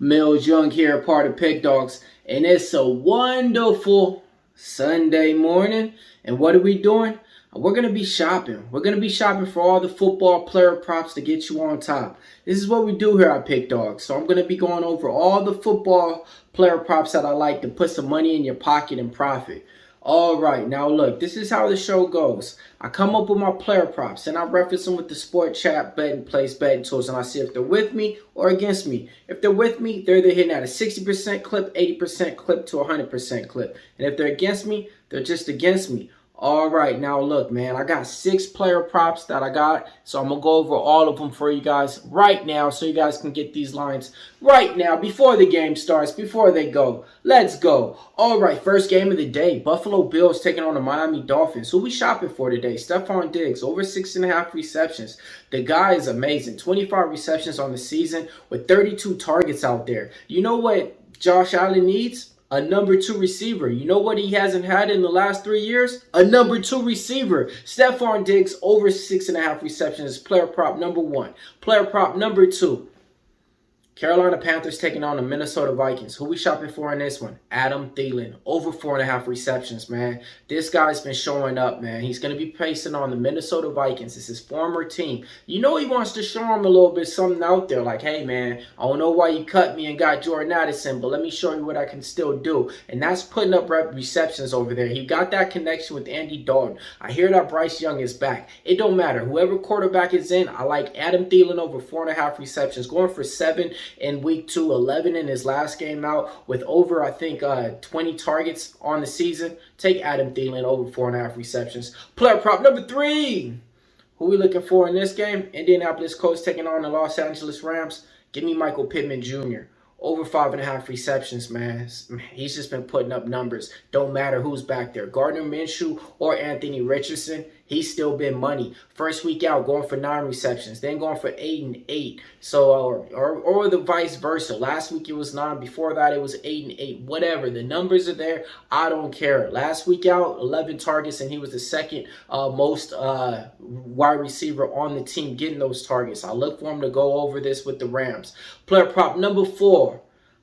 Millz Young here, part of Pick Dawgz, and it's a wonderful Sunday morning. And what are we doing? We're going to be shopping. We're going to be shopping for all the football player props to get you on top. This is what we do here at Pick Dawgz. So I'm going to be going over all the football player props that I like to put some money in your pocket and profit. All right, now look, this is how the show goes. I come up with my player props and I reference them with the sport chat betting place betting tools, and I see if they're with me or against me. If they're with me, they're either hitting at a 60% clip, 80% clip to 100% clip. And if they're against me, they're just against me. All right, now look, man, I got 6 player props that I got, so I'm going to go over all of them for you guys right now so you guys can get these lines right now before the game starts, before they go. Let's go. All right, first game of the day, Buffalo Bills taking on the Miami Dolphins. Who we shopping for today? Stefon Diggs, over 6.5 receptions. The guy is amazing. 25 receptions on the season with 32 targets out there. You know what Josh Allen needs? A number 2 receiver. You know what he hasn't had in the last 3 years? A number 2 receiver. Stefon Diggs, over 6.5 receptions. Player prop number 1. Player prop number 2. Carolina Panthers taking on the Minnesota Vikings. Who we shopping for in this one? Adam Thielen, over 4.5 receptions, man. This guy's been showing up, man. He's going to be facing on the Minnesota Vikings. It's his former team. You know he wants to show him a little bit something out there. Like, hey, man, I don't know why you cut me and got Jordan Addison, but let me show you what I can still do. And that's putting up receptions over there. He got that connection with Andy Dalton. I hear that Bryce Young is back. It don't matter. Whoever quarterback is in, I like Adam Thielen over 4.5 receptions. Going for 7 in week 2, 11 in his last game out with over, I think, 20 targets on the season. Take Adam Thielen over 4.5 receptions. Player prop number 3. Who we looking for in this game? Indianapolis Colts taking on the Los Angeles Rams. Give me Michael Pittman Jr. Over 5.5 receptions, man. He's just been putting up numbers. Don't matter who's back there. Gardner Minshew or Anthony Richardson, he's still been money. First week out, going for 9 receptions, then going for 8 and 8. So, or the vice versa. Last week it was 9. Before that, it was 8 and 8. Whatever. The numbers are there. I don't care. Last week out, 11 targets, and he was the second most wide receiver on the team getting those targets. I look for him to go over this with the Rams. Player prop number 4.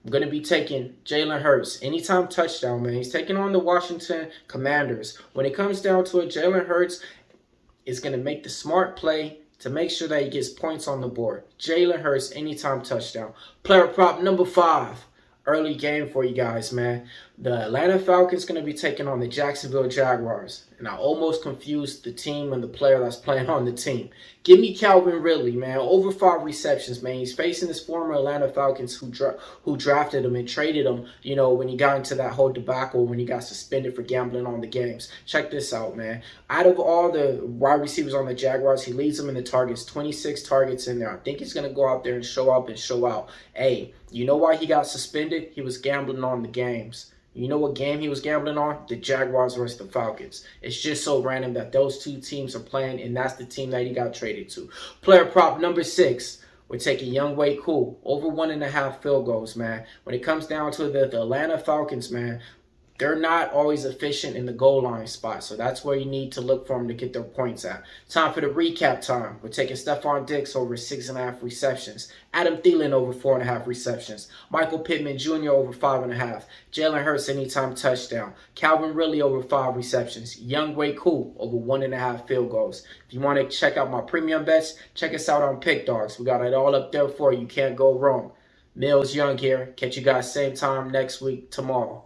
I'm going to be taking Jalen Hurts. Anytime touchdown, man. He's taking on the Washington Commanders. When it comes down to it, Jalen Hurts is going to make the smart play to make sure that he gets points on the board. Jalen Hurts, anytime touchdown. Player prop number 5. Early game for you guys, man. The Atlanta Falcons going to be taking on the Jacksonville Jaguars. And I almost confused the team and the player that's playing on the team. Give me Calvin Ridley, man. Over 5 receptions, man. He's facing his former Atlanta Falcons who drafted him and traded him, you know, when he got into that whole debacle when he got suspended for gambling on the games. Check this out, man. Out of all the wide receivers on the Jaguars, he leads them in the targets. 26 targets in there. I think he's going to go out there and show up and show out. Hey, you know why he got suspended? He was gambling on the games. You know what game he was gambling on? The Jaguars versus the Falcons. It's just so random that those 2 teams are playing, and that's the team that he got traded to. Player prop number 6. We're taking Younghoe Koo. Over 1.5 field goals, man. When it comes down to the Atlanta Falcons, man, they're not always efficient in the goal line spot. So that's where you need to look for them to get their points at. Time for the recap time. We're taking Stefon Diggs over 6.5 receptions. Adam Thielen over 4.5 receptions. Michael Pittman Jr. over 5.5. Jalen Hurts anytime touchdown. Calvin Ridley over 5 receptions. Younghoe Koo over 1.5 field goals. If you want to check out my premium bets, check us out on Pick Dawgz. We got it all up there for you. You can't go wrong. Millz Young here. Catch you guys same time next week tomorrow.